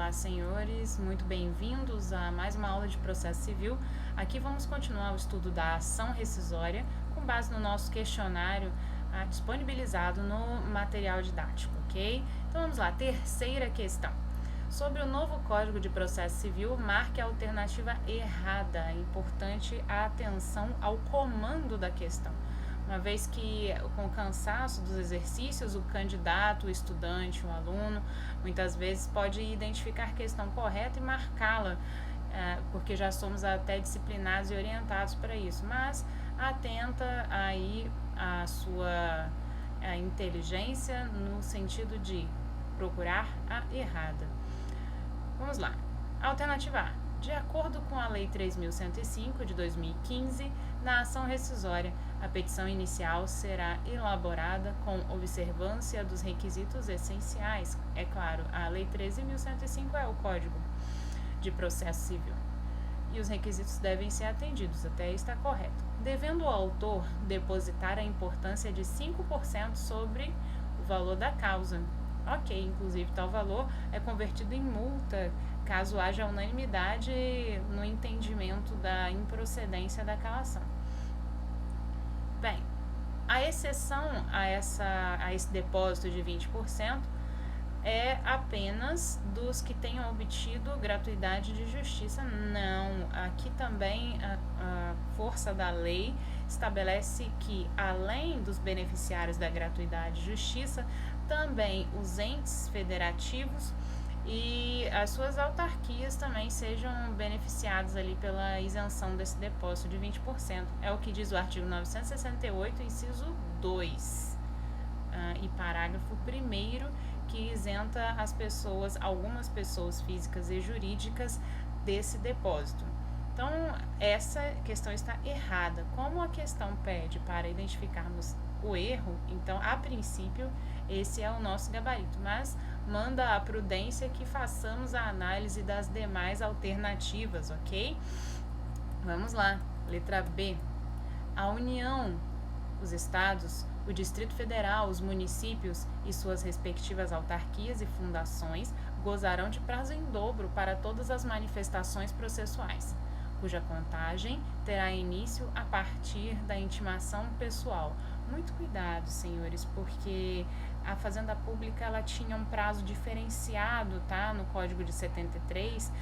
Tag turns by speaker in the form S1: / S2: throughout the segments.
S1: Olá, senhores, muito bem-vindos a mais uma aula de processo civil. Aqui vamos continuar o estudo da ação rescisória com base no nosso questionário disponibilizado no material didático, ok? Então vamos lá, terceira questão. Sobre o novo Código de Processo Civil, marque a alternativa errada. É importante a atenção ao comando da questão, uma vez que com o cansaço dos exercícios, o candidato, o estudante, o aluno, muitas vezes pode identificar a questão correta e marcá-la, porque já somos até disciplinados e orientados para isso, mas atenta aí a sua inteligência no sentido de procurar a errada. Vamos lá. Alternativa A. De acordo com a Lei 3.105 de 2015, na ação rescisória, a petição inicial será elaborada com observância dos requisitos essenciais. É claro, a Lei 13.105 é o Código de Processo Civil e os requisitos devem ser atendidos, até aí está correto. Devendo o autor depositar a importância de 5% sobre o valor da causa. Ok, inclusive tal valor é convertido em multa caso haja unanimidade no entendimento da improcedência daquela ação. Bem, a exceção a esse depósito de 20% é apenas dos que tenham obtido gratuidade de justiça. Não, aqui também a força da lei estabelece que, além dos beneficiários da gratuidade de justiça, também os entes federativos e as suas autarquias também sejam beneficiados ali pela isenção desse depósito de 20%. É o que diz o artigo 968, inciso 2, e parágrafo 1º, que isenta as pessoas, algumas pessoas físicas e jurídicas, desse depósito. Então, essa questão está errada. Como a questão pede para identificarmos o erro, então, a princípio, esse é o nosso gabarito, mas manda a prudência que façamos a análise das demais alternativas, ok? Vamos lá, letra B. A União, os estados, o Distrito Federal, os municípios e suas respectivas autarquias e fundações gozarão de prazo em dobro para todas as manifestações processuais, cuja contagem terá início a partir da intimação pessoal. Muito cuidado, senhores, porque a Fazenda Pública ela tinha um prazo diferenciado, tá, no Código de 73,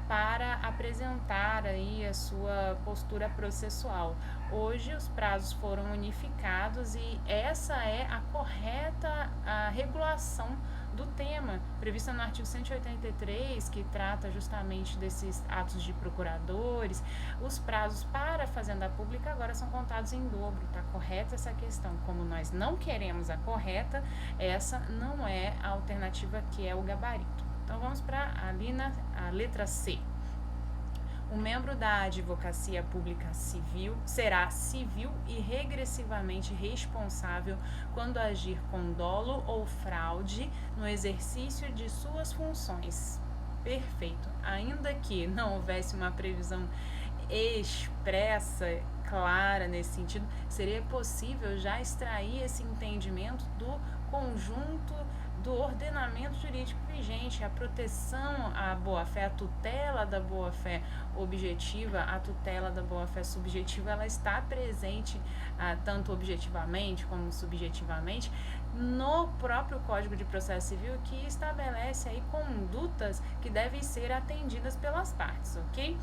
S1: para apresentar aí a sua postura processual. Hoje os prazos foram unificados e essa é a correta regulação do tema, prevista no artigo 183, que trata justamente desses atos de procuradores. Os prazos para a Fazenda Pública agora são contados em dobro, tá correta essa questão. Como nós não queremos a correta, essa não é a alternativa que é o gabarito. Então vamos para a letra C. O membro da Advocacia Pública Civil será civil e regressivamente responsável quando agir com dolo ou fraude no exercício de suas funções. Perfeito. Ainda que não houvesse uma previsão expressa, clara nesse sentido, seria possível já extrair esse entendimento do conjunto do ordenamento jurídico vigente, a proteção à boa-fé, a tutela da boa-fé objetiva, a tutela da boa-fé subjetiva, ela está presente tanto objetivamente como subjetivamente no próprio Código de Processo Civil, que estabelece aí condutas que devem ser atendidas pelas partes, ok?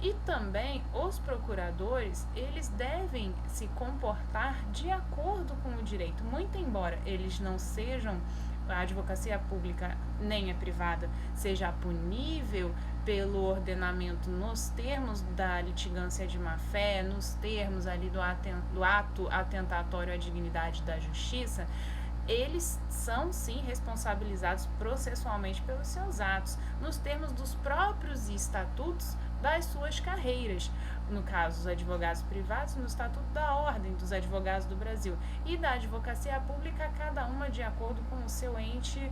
S1: E também os procuradores, eles devem se comportar de acordo com o direito, muito embora eles não sejam, a advocacia pública nem a privada, seja punível pelo ordenamento nos termos da litigância de má-fé, nos termos ali do ato atentatório à dignidade da justiça, eles são sim responsabilizados processualmente pelos seus atos, nos termos dos próprios estatutos das suas carreiras. No caso, os advogados privados, no Estatuto da Ordem dos Advogados do Brasil, e da Advocacia Pública, cada uma de acordo com o seu ente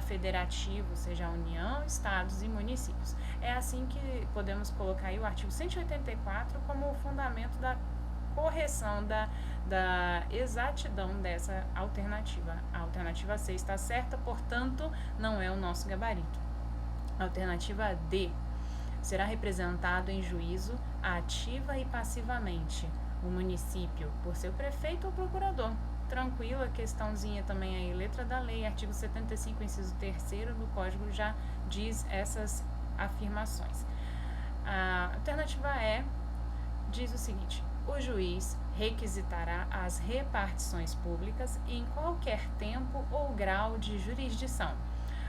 S1: federativo, seja a União, Estados e municípios. É assim que podemos colocar aí o artigo 184 como o fundamento da correção da exatidão dessa alternativa. A alternativa C está certa, portanto, não é o nosso gabarito. Alternativa D. Será representado em juízo ativa e passivamente o município por seu prefeito ou procurador. Tranquila, questãozinha também aí, letra da lei, artigo 75, inciso 3º do Código já diz essas afirmações. A alternativa E diz o seguinte: o juiz requisitará as repartições públicas em qualquer tempo ou grau de jurisdição,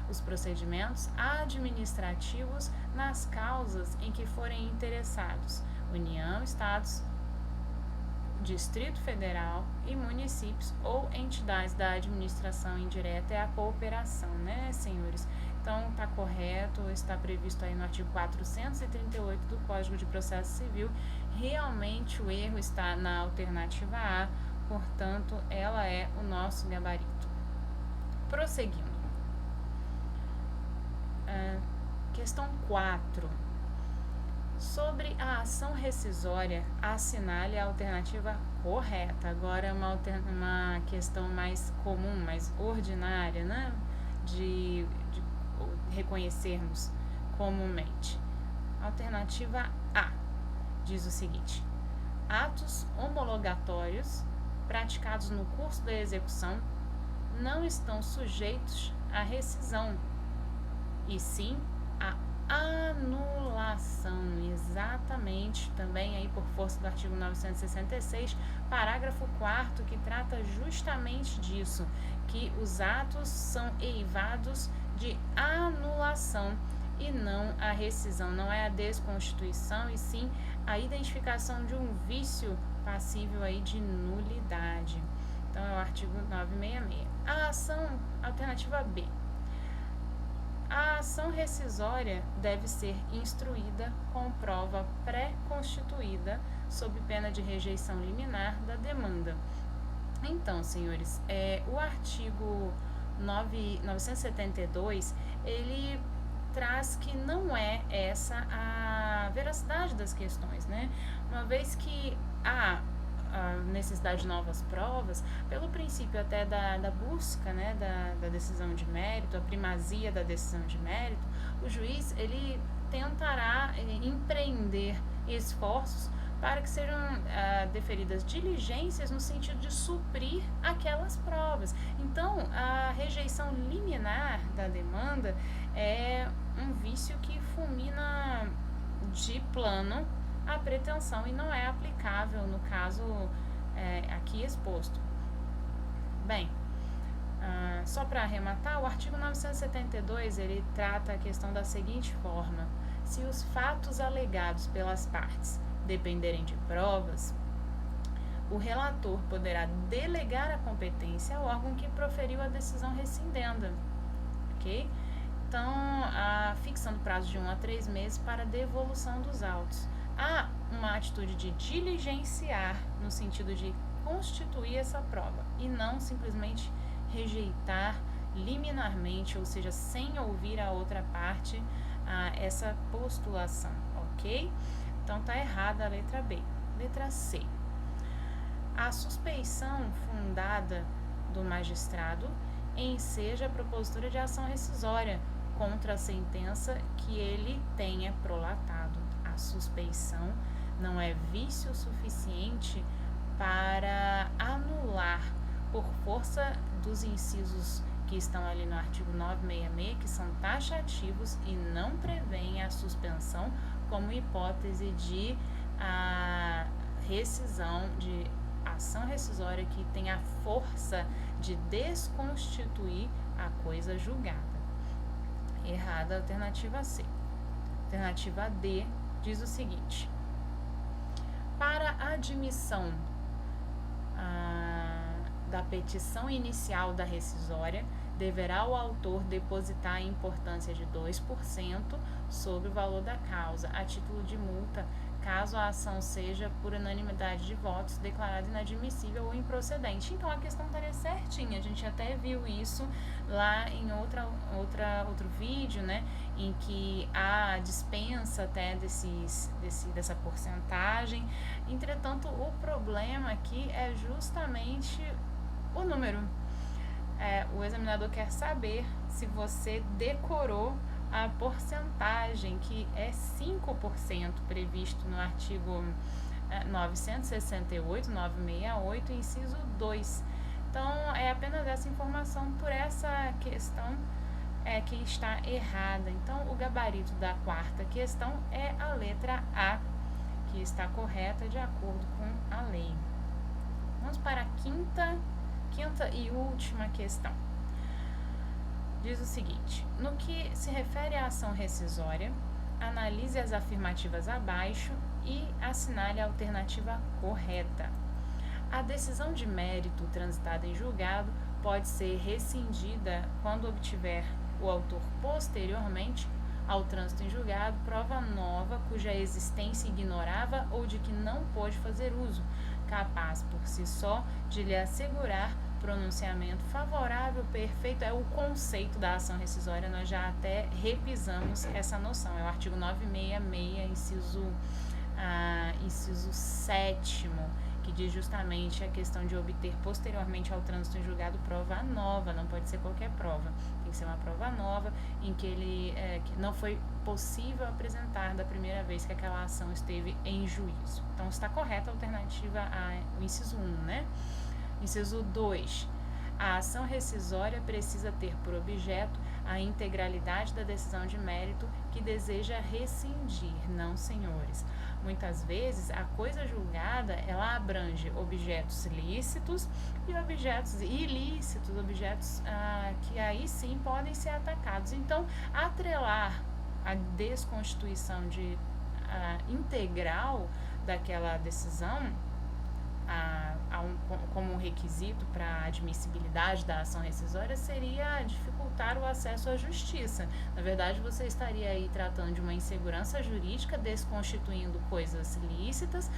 S1: os procedimentos administrativos nas causas em que forem interessados União, Estados, Distrito Federal e municípios ou entidades da administração indireta é a cooperação, né, senhores? Então, está correto, está previsto aí no artigo 438 do Código de Processo Civil. Realmente o erro está na alternativa A, portanto, ela é o nosso gabarito. Prosseguindo. Questão 4. Sobre a ação rescisória, assinale a alternativa correta. Agora uma questão mais comum, mais ordinária, né? De reconhecermos comumente. Alternativa A diz o seguinte: atos homologatórios praticados no curso da execução não estão sujeitos à rescisão, e sim à anulação. Exatamente, também aí por força do artigo 966, parágrafo 4º, que trata justamente disso, que os atos são eivados de anulação e não a rescisão, não é a desconstituição, e sim a identificação de um vício passível aí de nulidade. Então é o artigo 966. A ação, alternativa B. A ação rescisória deve ser instruída com prova pré-constituída sob pena de rejeição liminar da demanda. Então, senhores, o artigo 972, ele traz que não é essa a veracidade das questões, né? Uma vez que há a necessidade de novas provas, pelo princípio até da busca, né, da decisão de mérito, a primazia da decisão de mérito, o juiz ele tentará empreender esforços para que sejam deferidas diligências no sentido de suprir aquelas provas. Então, a rejeição liminar da demanda é um vício que fulmina de plano a pretensão e não é aplicável no caso aqui exposto. Bem, só para arrematar, o artigo 972 ele trata a questão da seguinte forma: se os fatos alegados pelas partes dependerem de provas, o relator poderá delegar a competência ao órgão que proferiu a decisão rescindenda, ok? Então, fixando prazo de 1 a 3 meses para devolução dos autos. Há uma atitude de diligenciar no sentido de constituir essa prova e não simplesmente rejeitar liminarmente, ou seja, sem ouvir a outra parte, essa postulação, ok? Então tá errada a letra B. Letra C. A suspeição fundada do magistrado enseja a propositura de ação rescisória contra a sentença que ele tenha prolatado. A suspeição não é vício suficiente para anular, por força dos incisos que estão ali no artigo 966, que são taxativos e não prevêem a suspensão como hipótese de rescisão, de ação rescisória que tem a força de desconstituir a coisa julgada. Errada a alternativa C. Alternativa D diz o seguinte: para a admissão da petição inicial da rescisória, deverá o autor depositar a importância de 2% sobre o valor da causa, a título de multa, caso a ação seja, por unanimidade de votos, declarada inadmissível ou improcedente. Então, a questão estaria certinha. A gente até viu isso lá em outro vídeo, né, em que há dispensa até dessa porcentagem. Entretanto, o problema aqui é justamente o número. O examinador quer saber se você decorou a porcentagem, que é 5% previsto no artigo 968, 968, inciso 2. Então, é apenas essa informação por essa questão que está errada. Então, o gabarito da quarta questão é a letra A, que está correta de acordo com a lei. Vamos para a quinta e última questão. Diz o seguinte: no que se refere à ação rescisória, analise as afirmativas abaixo e assinale a alternativa correta. A decisão de mérito transitada em julgado pode ser rescindida quando obtiver o autor posteriormente ao trânsito em julgado prova nova cuja existência ignorava ou de que não pôde fazer uso, capaz por si só de lhe assegurar pronunciamento favorável perfeito. É o conceito da ação rescisória, nós já até repisamos essa noção, é o artigo 966, inciso 7º, que diz justamente a questão de obter posteriormente ao trânsito em julgado prova nova, não pode ser qualquer prova, tem que ser uma prova nova em que que não foi possível apresentar da primeira vez que aquela ação esteve em juízo. Então está correta a alternativa o inciso 1, né? Inciso 2. A ação rescisória precisa ter por objeto a integralidade da decisão de mérito que deseja rescindir, não, senhores. Muitas vezes, a coisa julgada, ela abrange objetos lícitos e objetos ilícitos, objetos que aí sim podem ser atacados. Então, atrelar a desconstituição integral daquela decisão como um requisito para a admissibilidade da ação rescisória seria dificultar o acesso à justiça. Na verdade, você estaria aí tratando de uma insegurança jurídica, desconstituindo coisas lícitas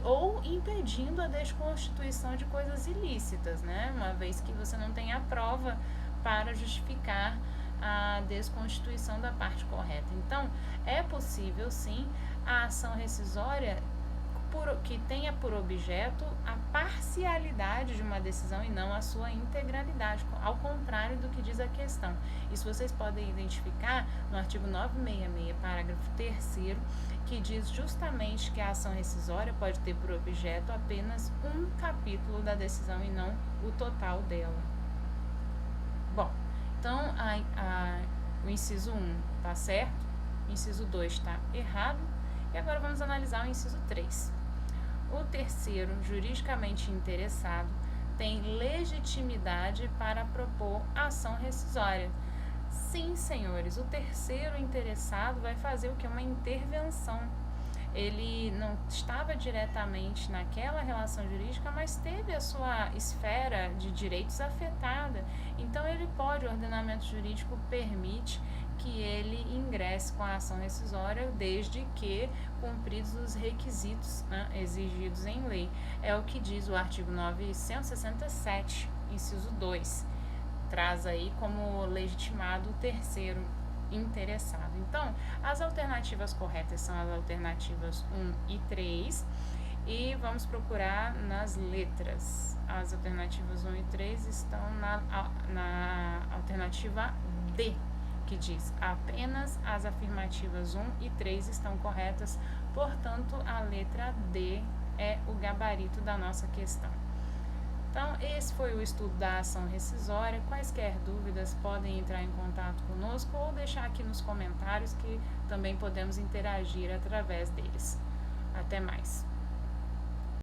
S1: ou impedindo a desconstituição de coisas ilícitas, né? Uma vez que você não tem a prova para justificar a desconstituição da parte correta. Então, é possível sim a ação rescisória que tenha por objeto a parcialidade de uma decisão e não a sua integralidade, ao contrário do que diz a questão. Isso vocês podem identificar no artigo 966, parágrafo 3º, que diz justamente que a ação rescisória pode ter por objeto apenas um capítulo da decisão e não o total dela. Bom, então o inciso 1 está certo, o inciso 2 está errado, e agora vamos analisar o inciso 3. O terceiro, juridicamente interessado, tem legitimidade para propor ação rescisória. Sim, senhores, o terceiro interessado vai fazer o que? Uma intervenção. Ele não estava diretamente naquela relação jurídica, mas teve a sua esfera de direitos afetada. Então, ele pode, o ordenamento jurídico permite que ele ingresse com a ação rescisória desde que cumpridos os requisitos, né, exigidos em lei. É o que diz o artigo 967, inciso 2. Traz aí como legitimado o terceiro interessado. Então, as alternativas corretas são as alternativas 1 e 3 e vamos procurar nas letras. As alternativas 1 e 3 estão na alternativa D, que diz apenas as afirmativas 1 e 3 estão corretas, portanto, a letra D é o gabarito da nossa questão. Então, esse foi o estudo da ação rescisória. Quaisquer dúvidas podem entrar em contato conosco ou deixar aqui nos comentários que também podemos interagir através deles. Até mais!